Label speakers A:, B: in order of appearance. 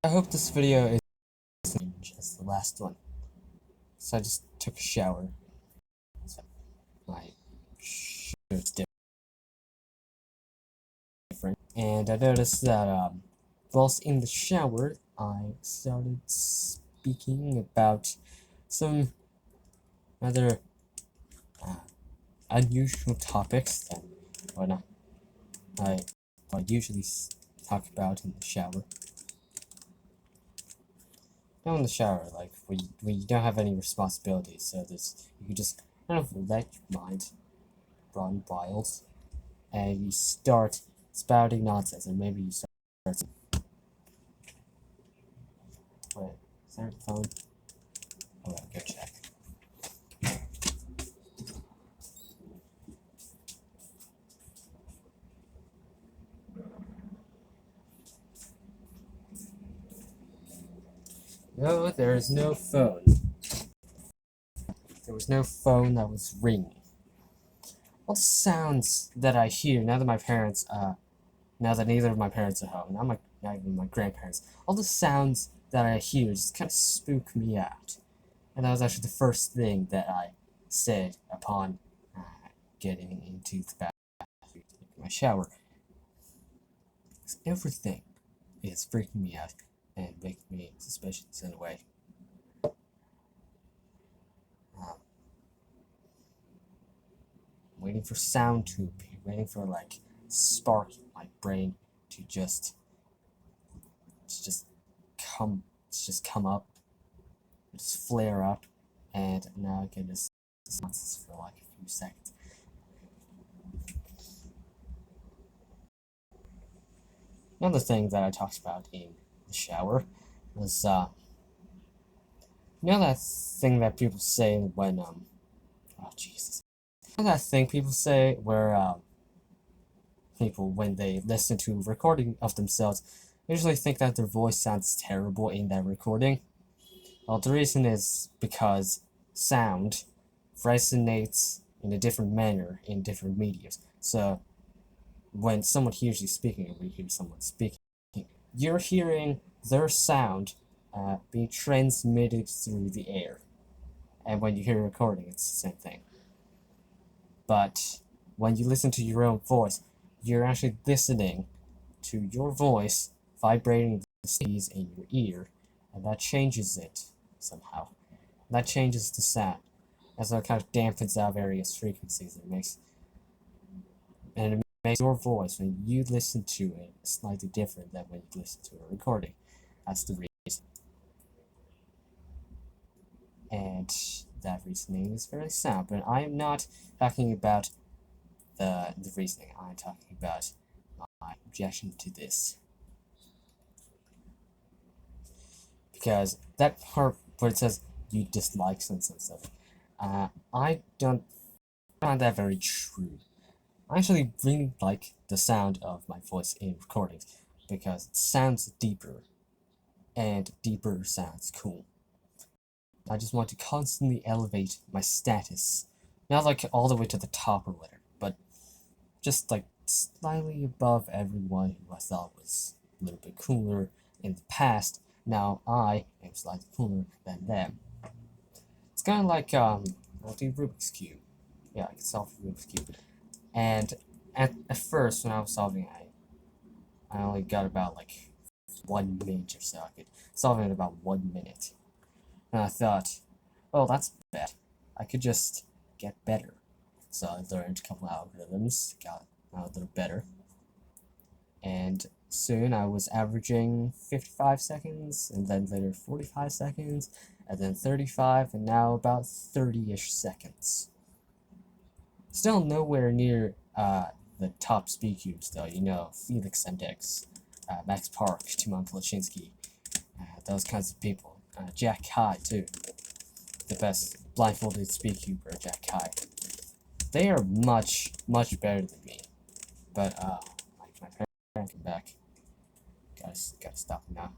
A: I hope this video is as the last one. So I just took a shower. So my shirt's different. And I noticed that whilst in the shower, I started speaking about some rather unusual topics that I usually talk about in the shower. Not in the shower, like when you don't have any responsibilities, so you can just kind of let your mind run wild, and you start spouting nonsense, and maybe you start. Wait, is there a phone? Oh, I'll go check. No, there is no phone. There was no phone that was ringing. All the sounds that I hear now that now that neither of my parents are home, not even my grandparents, all the sounds that I hear just kind of spook me out. And that was actually the first thing that I said upon getting into the bathroom, my shower. Everything is freaking me out and making me suspicious in a way. Waiting for sound to appear, waiting for like spark in my brain to just come up, just flare up, and now I can just nonsense for like a few seconds. Another thing that I talked about in the shower was you know that thing that people say when oh Jesus. You know that thing people say where people, when they listen to a recording of themselves, usually think that their voice sounds terrible in that recording. Well, the reason is because sound resonates in a different manner in different mediums. So when someone hears you speaking, or when you hear someone speaking, you're hearing their sound being transmitted through the air. And when you hear a recording, it's the same thing. But when you listen to your own voice, you're actually listening to your voice vibrating the keys in your ear, and that changes it somehow. That changes the sound, and so it kind of dampens out various frequencies. It makes your voice, when you listen to it, slightly different than when you listen to a recording. That's the reason. And that reasoning is very sound, but I am not talking about the reasoning. I'm talking about my objection to this. Because that part where it says you dislike some stuff, I don't find that very true. I actually really like the sound of my voice in recordings because it sounds deeper, and deeper sounds cool. I just want to constantly elevate my status. Not like all the way to the top or whatever, but just like slightly above everyone who I thought was a little bit cooler in the past. Now I am slightly cooler than them. It's kind of like I'll do Rubik's Cube. Yeah, I can solve Rubik's Cube. And at first, when I was solving, I only got about like 1 minute or so. I could solve it in about 1 minute. And I thought, oh, that's bad. I could just get better. So I learned a couple algorithms, got a little better. And soon I was averaging 55 seconds, and then later 45 seconds, and then 35, and now about 30-ish seconds. Still nowhere near the top speed cubes, though. You know, Felix MDX, Max Park, Timon Polaczynski, those kinds of people. Jack Kai, too. The best blindfolded speed cuber, Jack Kai. They are much, much better than me. But, my parents come back. Gotta stop now.